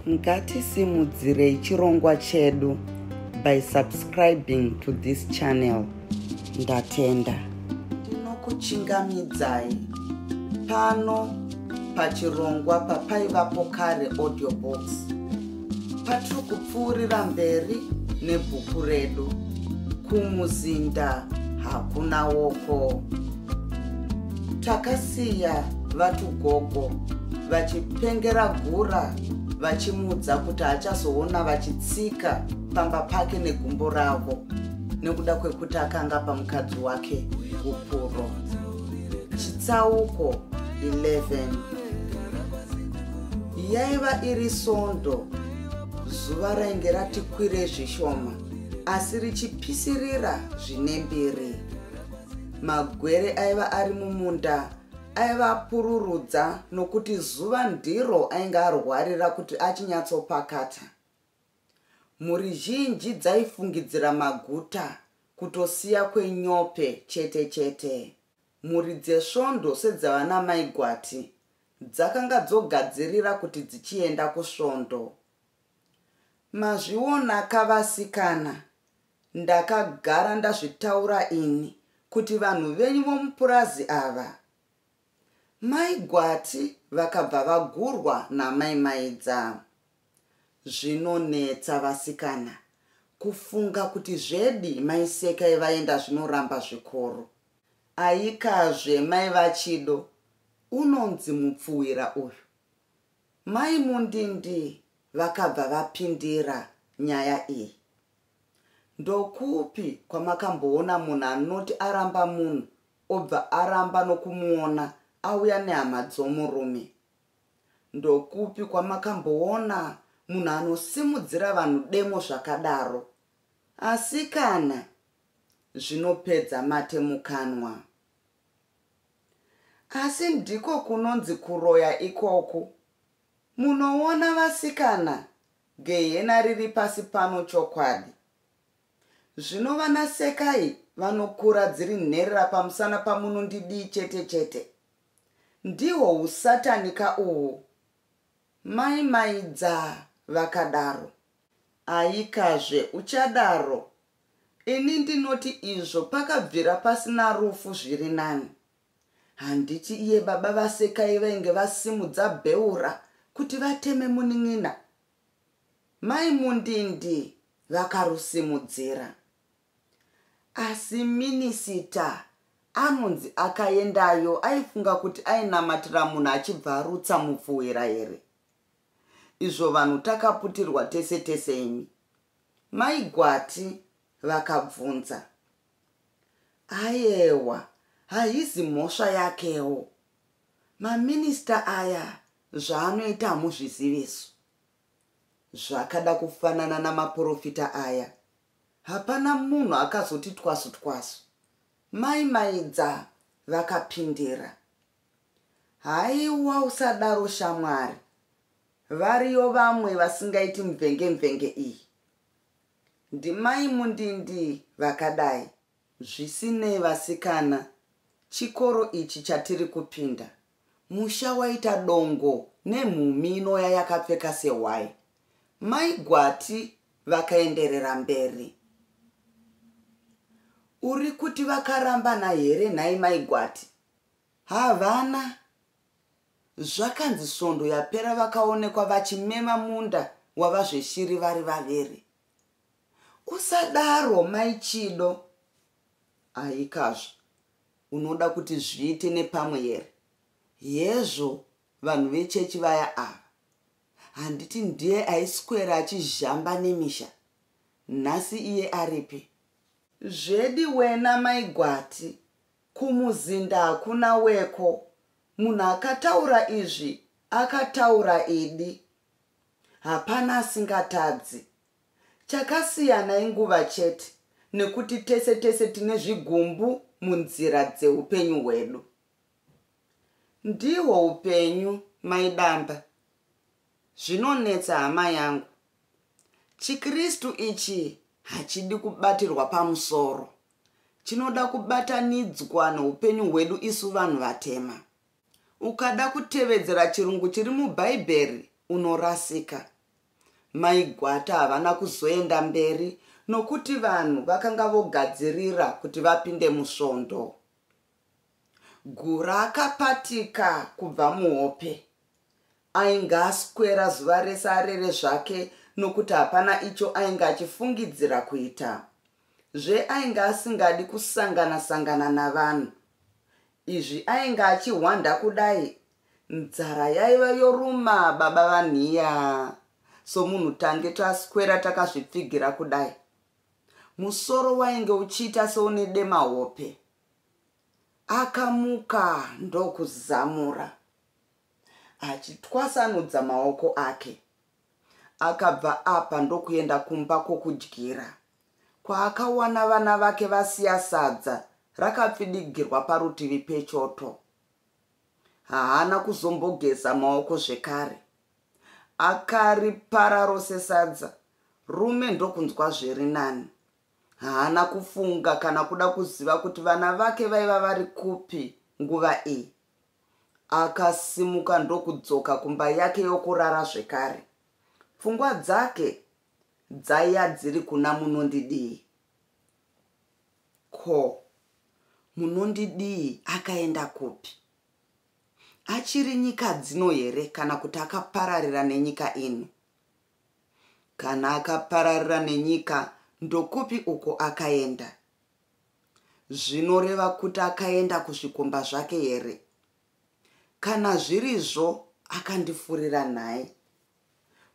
Ngatisimudzirei chirongwa chedu by subscribing to this channel. Ndatenda. Ndinokuchingamidzai pano pachirongwa papaivapo kare audiobox. Patiri kupfuurira mberi nebhuku redu Kumuzinda hakuna woko. Takasiya vatugogo vachipengera gura vachimudza kuti achazoona vachitsika pamba pake negumbo ravo nekuda kwekuti akanga pamukadzi wake Upuro. Chitsauko 11. Yaiva iri svondo, zuva rainge rati kwire zvishoma, asi richipisirira zvine mbiri. Magwere aiva ari mumunda aiva apururudza nokuti zuva ndiro ainge arwarira kuti achinyatsopakata. Mhuri zhinji dzaifungidzira maguta kutosiya kwenyope chete chete. Mhuri dzesvondo sedzavana Maigwati dzakanga dzogadzirira kuti dzichienda kusvondo. Mazviona kavasikana, ndakagara ndazvitaura ini kuti vanhu venyu vomupurazi ava. Maigwati vakabva vagurwa namai Maidza. Zvinonetsa vasikana kufunga kuti zvedi maiSekai vaenda zvinoramba zvikuru. Aikazve mai Vachido unonzi mupfuwira uyu. Mai Mundindi vakabva vapindira nyaya iyi. Ndokupi kwamakamboona munhu anoti aramba munhu obva aramba nokumuona auya nehama dzomurume? Ndokupi kwamakamboona munhu anosimudzira vanhu demo zvakadaro? Asikana zvinopedza mate mukanwa. Asi ndiko kunonzi kuroya ikoko. Munoona vasikana gehena riri pasi pano chokwadi. Zvino vanaSekai vanokura dziri nherera pamusana pamunondidii chete chete. Ndihwo usatanika uhwo. Mai Maidza vakadaro. Aikazve uchadaro. Ini ndinoti izvo pakabvira pasina rufu zviri nani. Handiti iye baba vaSekai vainge vasimudza beura kuti vateme munin'ina. Mai Mundindi vakarusimudzira. Asi minisita anonzi akaendayo aifunga kuti ainamatira munhu achibva arutsa mupfuwira here. Izvo vanhu takaputirwa tese tese imi. Maigwati vakabvunza. Ayewa, haizi mhosva yakewo. Maminista aya zvaanoita hamuzvizivisu. Zvakada kufanana namaprofita aya. Hapana munhu akazoti twasu twasu. Mai Maidza vakapindira. Haiwa usadaro shamwari. Variyo vamwe vasingaiti mvenge iyi. Ndimai Mundindi vakadai. Zvisinei vasikana, chikoro ichi chatiri kupinda. Musha waita dongo nemhumi inoya yakapfeka sehwai. Maigwati vakaenderera mberi. Uri kuti vakarambana here nhai Maigwati? Havana. Zvakanzi svondo yapera vakaonekwa vachimema munda wavazveshiri vari vaviri. Usadaro mai Chido. Aikazvo unoda kuti zviite nepamwe here? Yezvo vanhu vechechi vaya ava. Handiti ndiye aiswera achizhamba nemisha. Nhasi iye aripi? Zvedi wena Maigwati, Kumuzinda hakuna weko. Munhu akataura izvi akataura idi. Hapana asingatadzi. Chakasiyana inguva chete nekuti tese tese tine zvigumbu munzira dzeupenyu hwedu. Ndihwo upenyu Maidamba. Zvinonetsa hama yangu. Chikristu ichi hachidi kubatirwa pamusoro. Chinoda kubatanidzwa noupenyu hwedu isu vanhu vatema. Ukada kutevedzera chirungu chiri mubhaibheri unorasika. Maigwata havana kuzoenda mberi nokuti vanhu vakanga vogadzirira kuti vapinde musvondo. Gura akapatika kubva muhope. Ainge aswera zuva rese arere zvake nokuti hapana icho ainge achifungidzira kuita. Ainge asingadi kusangana navanhu. Izvi ainge achihwanda kudai. Nzara yaiva yoruma baba vanhiya. Somunhu tange taswera takazvipfigira kudai. Musoro wainge uchiita seune dema hope. Akamuka ndokuzamura. Achitwasanudza maoko ake. Akabva apa ndokuenda kumba kokudyira. Kwaakawana vana vake vasiya sadza rakapfidigirwa parutivi pechoto. Haana kuzombogeza maoko zvekare. Akaripara rose sadza. Rume ndokunzwa zviri nani. Haana kufunga kana kuda kuziva kuti vana vake vaiva vari kupi nguva iyi. Akasimuka ndokudzoka kumba yake yokurara zvekare. Pfungwa dzake dzaiya dziri kuna Munondidii. Ko, Munondidii akaenda kupi? Achiri nyika dzino here kana kuti akapararira nenyika ino? Kana akapararira nenyika, ndokupi uko akaenda? Zvinoreva kuti akaenda kuzvikomba zvake here? Kana zvirizvo, akandifurira naye.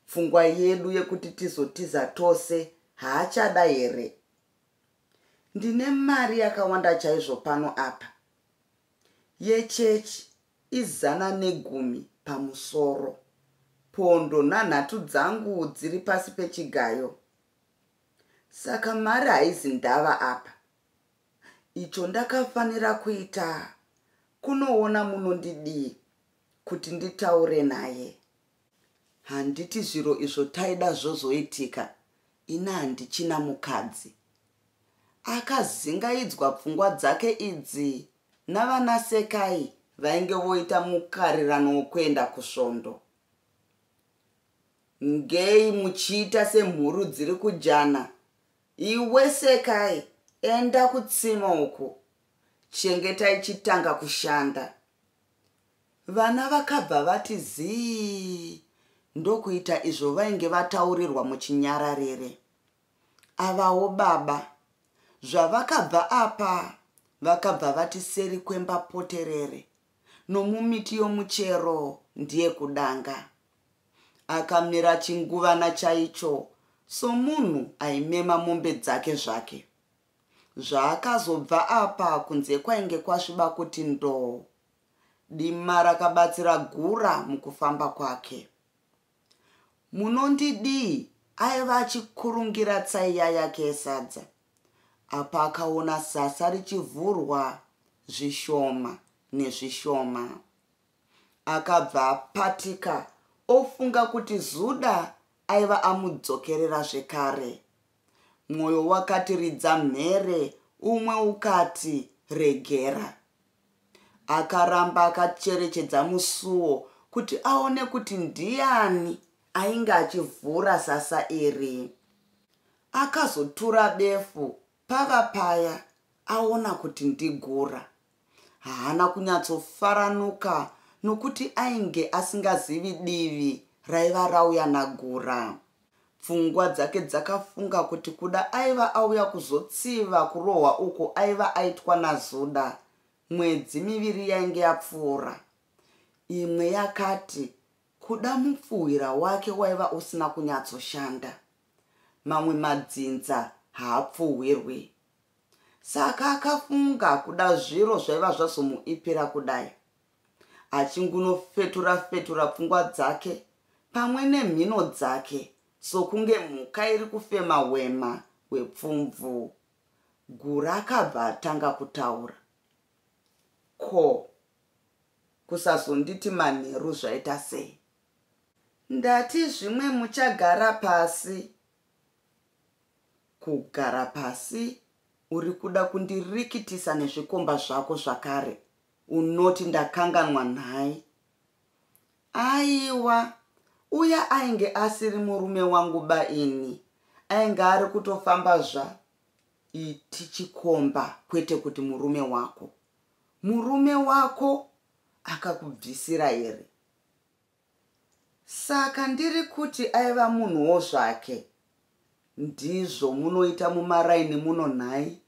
Pfungwa yedu yekuti tizotiza tose haachada here? Ndine mari yakawanda chaizvo pano apa. Yechechi 110 pamusoro. Pondo nanhatu dzangu dziri pasi pechigayo. Saka mari haizi ndava apa. Icho ndakafanira kuita kunoona Munondidii kuti nditaure naye. Handiti zviro izvo taida zvozoitika. Ina handichina mukadzi. Akazingaidzwa pfungwa dzake idzi navanasekai vainge voita mukarirano wokuenda kusvondo. Ngei muchiita semhuru dziri kujana. Iwe Sekai, enda kutsima uku. Chengetai chitanga kushanda. Vana vakabva vati zii. Ndokuita izvo vainge vataurirwa muchinyararere. Avawo baba. Zvavakabva apa, vakabva vati seri kwemba poterere. Nomumiti yomuchero ndiye kudanga. Akamira chinguvana chaicho, somunhu aimema mombe dzake zvake. Zvaakazobva apa kunze kwainge kwasviba kuti ndo. Dima rakabatsira gura mukufamba kwake. Munondidii aiva achikurungira tsaiya yake yesadza. Apa akaona sasa richivhurwa zvishoma nezvishoma. Akabva apatika ofunga kuti Zuda aiva amudzokerera zvekare. Mwoyo wakati ridza mhere, umwe ukati regera. Akaramba akacherechedza musuo kuti aone kuti ndiani ainge achivhura sasa iri. Akazotura befu pava paya aona kuti ndigura. Haana kunyatsofaranuka nokuti ainge asingazivi divi raiva rauya nagura. Pfungwa dzake dzakafunga kuti kuda aiva auya kuzotsiva kurohwa uko aiva aitwa naZuda. Mwedzi 2 yainge yapfuura. Imwe yakati kuda mupfuwira wake waiva usina kunyatsoshanda. Mamwe madzinza haapfuwirwi. Saka akafunga kuda zviro zvaiva zvazomuipira kudai. Achingunofetura pfungwa dzake pamwe nemhino dzake sokunge mhuka iri kufema wema wepfumvu. Gura akabva atanga kutaura. Ko, kusazonditi manheru zvaita sei? Ndati zvimwe muchagara pasi. Kugara pasi? Uri kuda kundirikitisa nezvikomba zvako zvakare. Unoti ndakanganwa nhai. Aiwa, uya ainge asiri murume wangu baini, ainge ari kutofamba tichikomba kwete kuti murume wako. Murume wako akakubvisira here. Saka ndiri kuti aiva munhuwo zvake. Ndizvo munoita mumaraini muno nhai.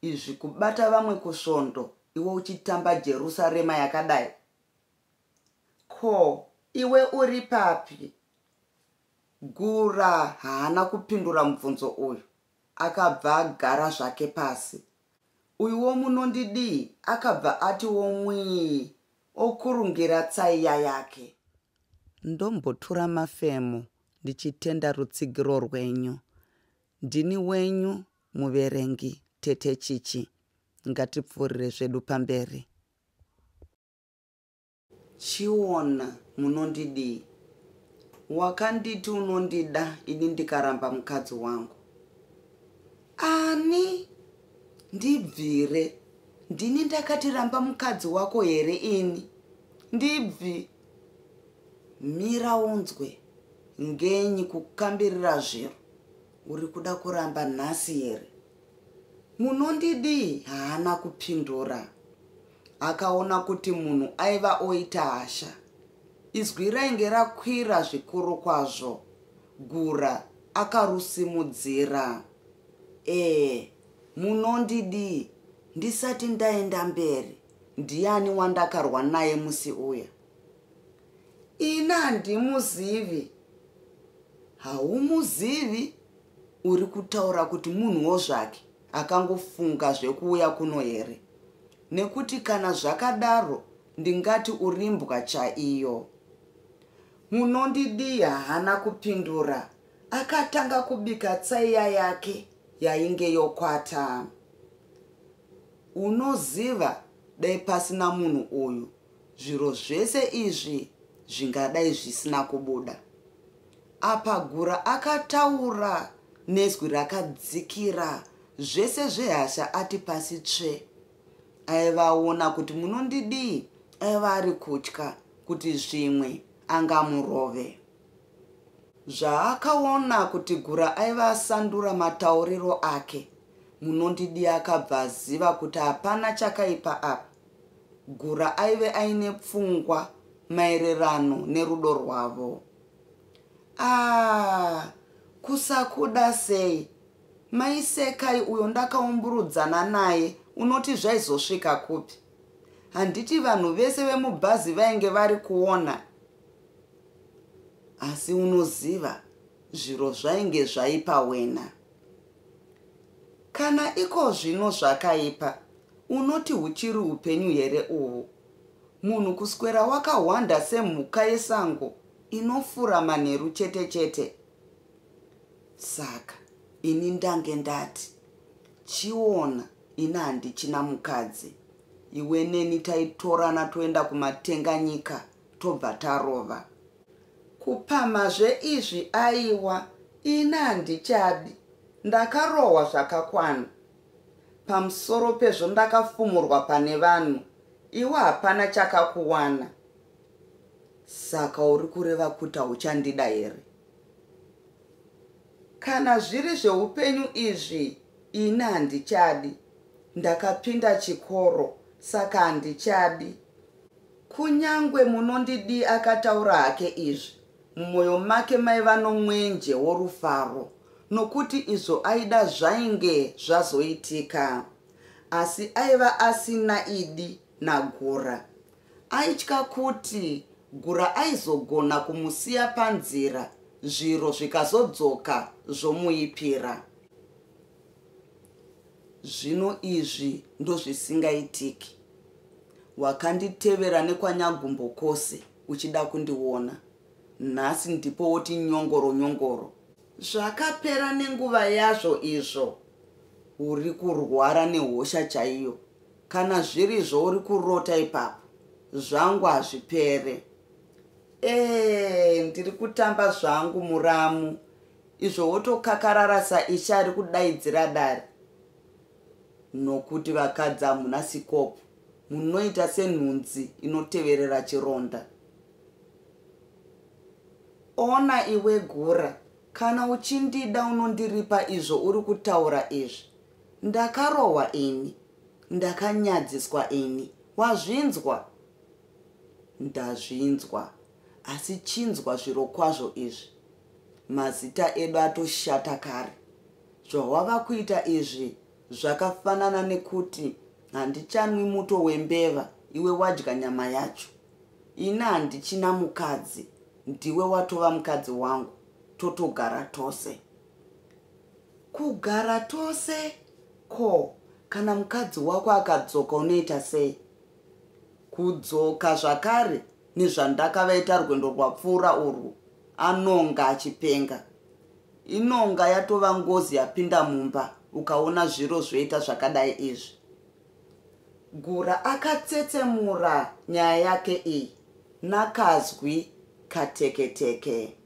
Izvi kubata vamwe kusvondo, iwe uchitamba Jerusarema yakadai. Ko, iwe uri papi? Gura haana kupindura mubvunzo uyu. Akabva agara zvake pasi. Uyuwo munondidii akabva ati womwi okurungira tsaiya yake. Ndombotura mafemo ndichitenda rutsigiro rwenyu. Ndini wenyu muverengi Tete Chichi. Ngatipfuurire zvedu pamberi. Chiona munondidii. Wakanditi unondida ini ndikaramba mukadzi wangu. Ani ndibvire. Ndini ndakatiramba mukadzi wako here ini. Ndibvi. Mira unzwe. Ngenyi kukambirira zviro. Uri kuda kuramba nhasi here. Munondidii haana kupindura. Akaona kuti munhu aiva oita hasha. Izwi rainge rakwira zvikuru kwazvo. Gura akarusimudzira. Munondidii ndisati ndaenda mberi. Ndiani wandakarwa naye musi uya? Ina handimuzivi. Haumuzivi? Uri kutaura kuti munhuwo zvake akangofunga zvekuuya kuno here. Nekuti kana zvakadaro ndingati urimbwa chaiyo. Munondidii haana kupindura. Akatanga kubika tsaiya yake yainge yokwata. Unoziva dai pasina munhu uyu, zviro zvese izvi zvingadai zvisina kubuda. Apa Gura akataura nezwi rakadzikira, zvese zvehasha ati pasi tsve. Aivaona kuti munondidii aiva ari kutya kuti zvimwe angamurove. Zvaakaona kuti Gura aiva asandura matauriro ake, munondidii akabva aziva kuti hapana chakaipa apa. Gura aive aine pfungwa maererano nerudo rwavo. Kusakuda sei. Maisekai uyo ndakaumburudzana naye unoti zvaizosvika kupi? Handiti vanhu vese vemubhazi vainge vari kuona. Asi unoziva zviro zvainge zvaipa wena. Kana iko zvino zvakaipa, unoti huchiri upenyu here uhu? Munhu kuswera wakahwanda semhuka yesango inofura manheru chete chete. Saka ini ndange ndati, Chiona ina handichina mukadzi. Iwe neni taitorana toenda kumatenganyika tobva tarova. Kupamazve izvi aiwa, ina handichadi. Ndakarohwa zvakakwana. Pamusoro pezvo ndakafumurwa pane vanhu. Iwe hapana chakakuwana. Saka uri kureva kuti hauchandida here? Kana zviri zveupenyu izvi, ina handichadi. Ndakapinda chikoro, saka handichadi. Kunyangwe munondidii akataura hake izvi, mumwoyo make maiva nomwenje worufaro, nokuti izvo aida zvainge zvazoitika. Asi aiva asina idi naGura. Aitya kuti Gura aizogona kumusiya panzira, zviro zvikazodzoka zvomuipira. Zvino izvi ndozvisingaitiki. Wakanditevera nekwanyagumbo kwose uchida kundiona. Nhasi ndipo woti nyongoro nyongoro. Zvakapera nenguva yazvo izvo. Uri kurwara nehosha chaiyo. Kana zviri zvouri kurota ipapo, zvangu hazvipere. Ndiri kutamba zvangu muramu. Izvo wotokakarara saisha ari kudaidzira dare. Nokuti vakadzi hamuna sikopo. Munoita senhunzi inoteverera chironda. Ona iwe Gura, kana uchindida unondiripa izvo uri kutaura izvi. Ndakarohwa ini, ndakanyadziswa ini. Wazvinzwa? Ndazvinzwa, asi chinzwa zviro kwazvo izvi. Mazita edu atoshata kare. Zvawava kuita izvi zvakafanana nekuti handichanwi muto wembeva iwe wadya nyama yacho. Ina handichina mukadzi, ndiwe watova mukadzi wangu, totogara tose. Kugara tose? Ko, kana mukadzi wako akadzoka unoita sei? Kudzoka zvakare nezvandakavaita rwendo rwapfuura urwu, anonga achipenga. Inonga yatova ngozi yapinda mumba, ukaona zviro zvoita zvakadai izvi. Gura akatsetsemura nyaya yake iyi nakazwi kateketeke.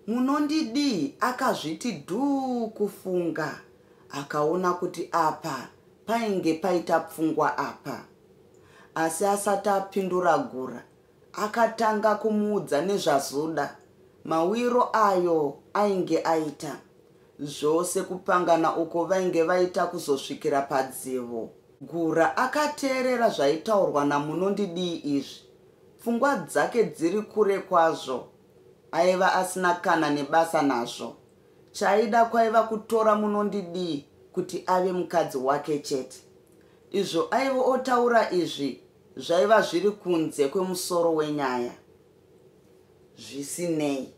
Munondidii akazviti dhuu kufunga, akaona kuti apa painge paita pfungwa apa. Asi asati apindura Gura, akatanga kumuudza nezvazoda, mawiro ayo ainge aita. Zvose kupangana uko vainge vaita kuzosvikira padzivo. Gura akateerera zvaitaurwa namunondidii izvi. Pfungwa dzake dziri kure kwazvo. Aiva asina kana nebasa nazvo. Chaida kwaiva kutora munondidii kuti ave mukadzi wake chete. Izvo aivo otaura izvi zvaiva zviri kunze kwemusoro wenyaya. Zvisinei,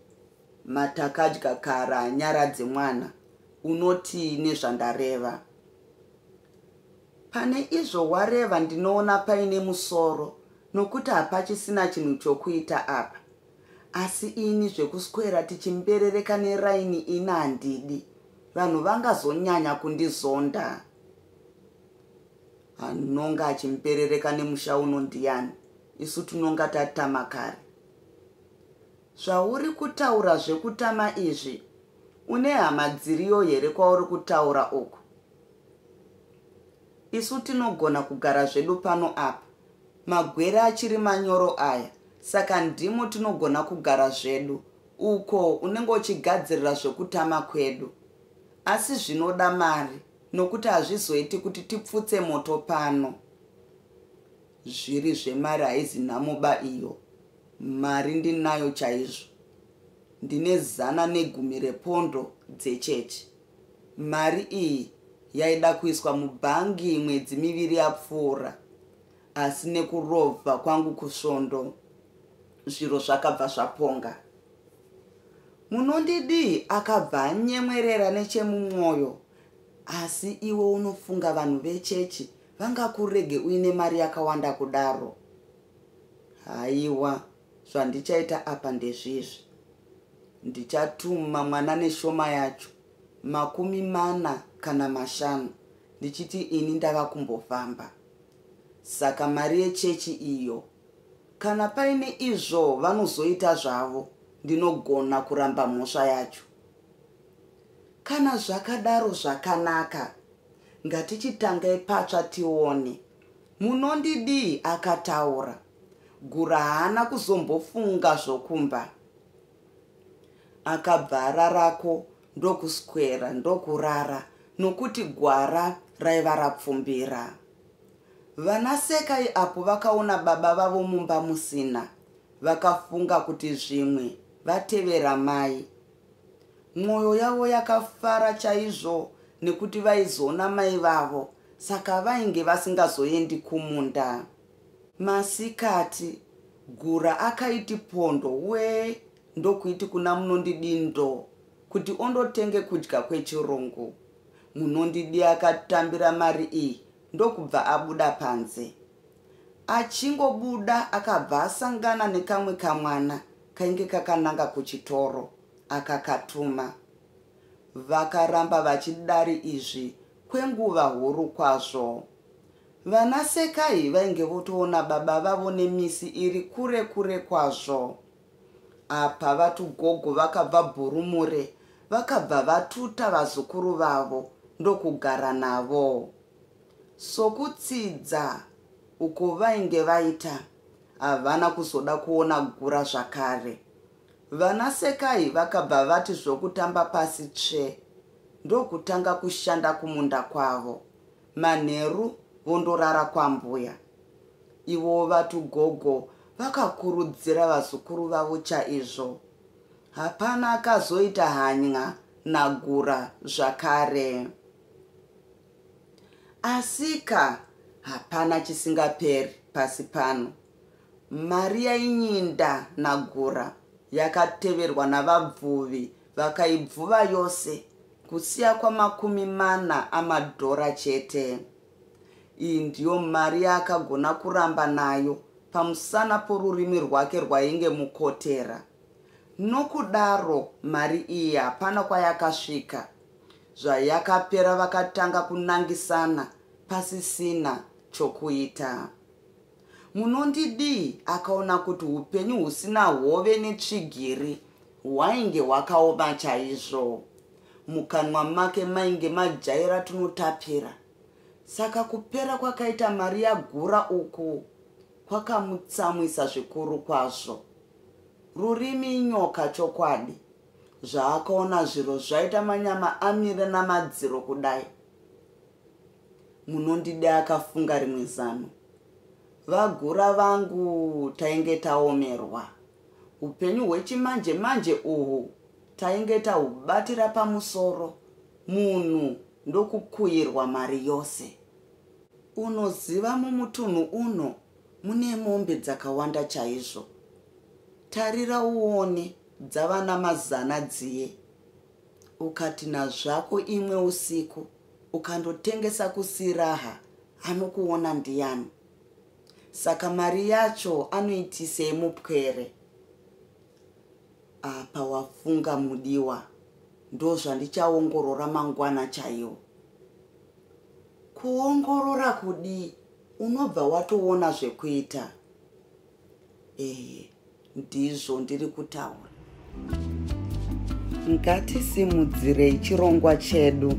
matakadya kara nyaradze mwana, unoti nezvandareva. Pane izvo wareva ndinoona paine musoro, nokuti hapachisina chinhu chokuita apa. Asi ini zvekuswera tichimberereka neraini ina handidi. Vanhu vangazonyanya kundizonda. Anonga achimberereka nemusha uno ndiani, isu tunonga tatama kare. Zvauri kutaura zvekutama izvi, une hama dziriyo here kwauri kutaura uku? Isu tinogona kugara zvedu pano apa, magwere achiri manyoro aya, saka ndimo tinogona kugara zvedu, uko unenge uchigadzirira zvekutama kwedu. Asi zvinoda mari, nokuti hazvizoiti kuti tipfutse moto pano. Zviri zvemari haizi namoba iyo. Mari ndinayo chaizvo. Ndine 110 repondo dzechechi. Mari iyi yaida kuiswa mubhangi mwedzi 2 yapfuura. Asi nekurovha kwangu kusvondo, zviro zvakabva zvaponga. Munondidii akabva anyemwerera nechemumwoyo. Asi iwe unofunga vanhu vechechi vangakurege uine mari yakawanda kudaro. Haiwa, zvandichaita apa ndezvizvi. Ndichatuma mwana neshoma yacho 40 kana 5, ndichiti ini ndava kumbofamba. Saka mari yechechi iyo, kana paine izvo vanozoita zvavo, ndinogona kuramba mhosva yacho. Kana zvakadaro zvakanaka, ngatichitangai patsva tione. Munondidii akataura. Gura haana kuzombofunga zvokumba. Akabva ararako ndokuswera ndokurara, nokuti gwara raiva rapfumbira. Vanasekai apo vakaona baba vavo mumba musina, vakafunga kuti zvimwe vatevera mai. Mwoyo yavo yakafara chaizvo nekuti vaizoona mai vavo, saka vainge vasingazoendi kumunda. Masikati, Gura akaiti pondo ndokuiti kuna Munondidindo kuti ondotenge kudya kwechirungu. Munondidi akatambira mari iyi ndokubva abuda panze. Achingobuda akabva asangana nekamwe kamwana kainge kakananga kuchitoro, akakatuma. Vakaramba vachidari izvi kwenguva huru kwazvo. Vanasekai vainge votoona baba vavo nemisi iri kure kure kwazvo. Apa vatugogo vakabva Bhurumure, vakabva vatuta vazukuru vavo ndokugara navo. Sokutsidza uko vainge vaita, havana kuzoda kuona Gura zvakare. Vana Sekai vakabva vati zvokutamba pasi tsve, ndokutanga kushanda kumunda kwavo. Manheru vondorara kwambuya. Ivo vatu gogo vakakurudzira vazukuru vavo chaizvo. Hapana akazoita hanya naGura zvakare. Asika hapana chisingaperi pasi pano. Mari yainyinda naGura yakateverwa navabvuvi vakaibvuva yose kusiya kwa40 amadhora chete. Iyi ndiyo mari yaakagona kuramba nayo pamusana porurimi rwake rwainge mukotera. Nokudaro mari iyi hapana kwayakasvika. Zvayakapera vakatanga kunangisana pasisina chokuita. Munondidii akaona kuti upenyu husina hove netsvigiri hwainge hwakaoma chaizvo. Mukanwa make mainge majaira tunotapira. Saka kupera kwakaita mari yaGura uku kwakamutsamwisa zvikuru kwazvo. Rurimi inyoka chokwadi. Zvaakaona zviro zvaita manyama amire namadziro kudai. Munondidi akafunga rimwe zano. VaGura vangu tainge taomerwa. Upenyu hwechimanje manje uhu tainge tahubatira pamusoro. Munhu ndokukuyirwa mari yose. Unoziva mumutunhu uno mune mombe dzakawanda chaizvo. Tarira uone dzava namazana dziye. Ukati nazvako imwe usiku ukandotengesa kusiraha, anokuona ndiani? Saka mari yacho anoitisei mupwere. Apa wafunga mudiwa, ndozvandichaongorora mangwana chaiwo. Kuongorora kudi unobva watoona zvekuita. Ndizvo ndiri kutaura. Ngatisimudzirei chirongwa chedu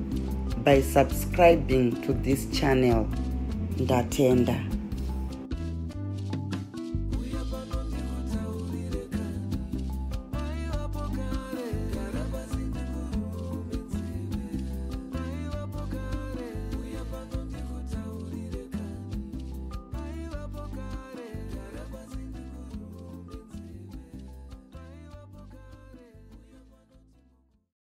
by subscribing to this channel. Ndatenda.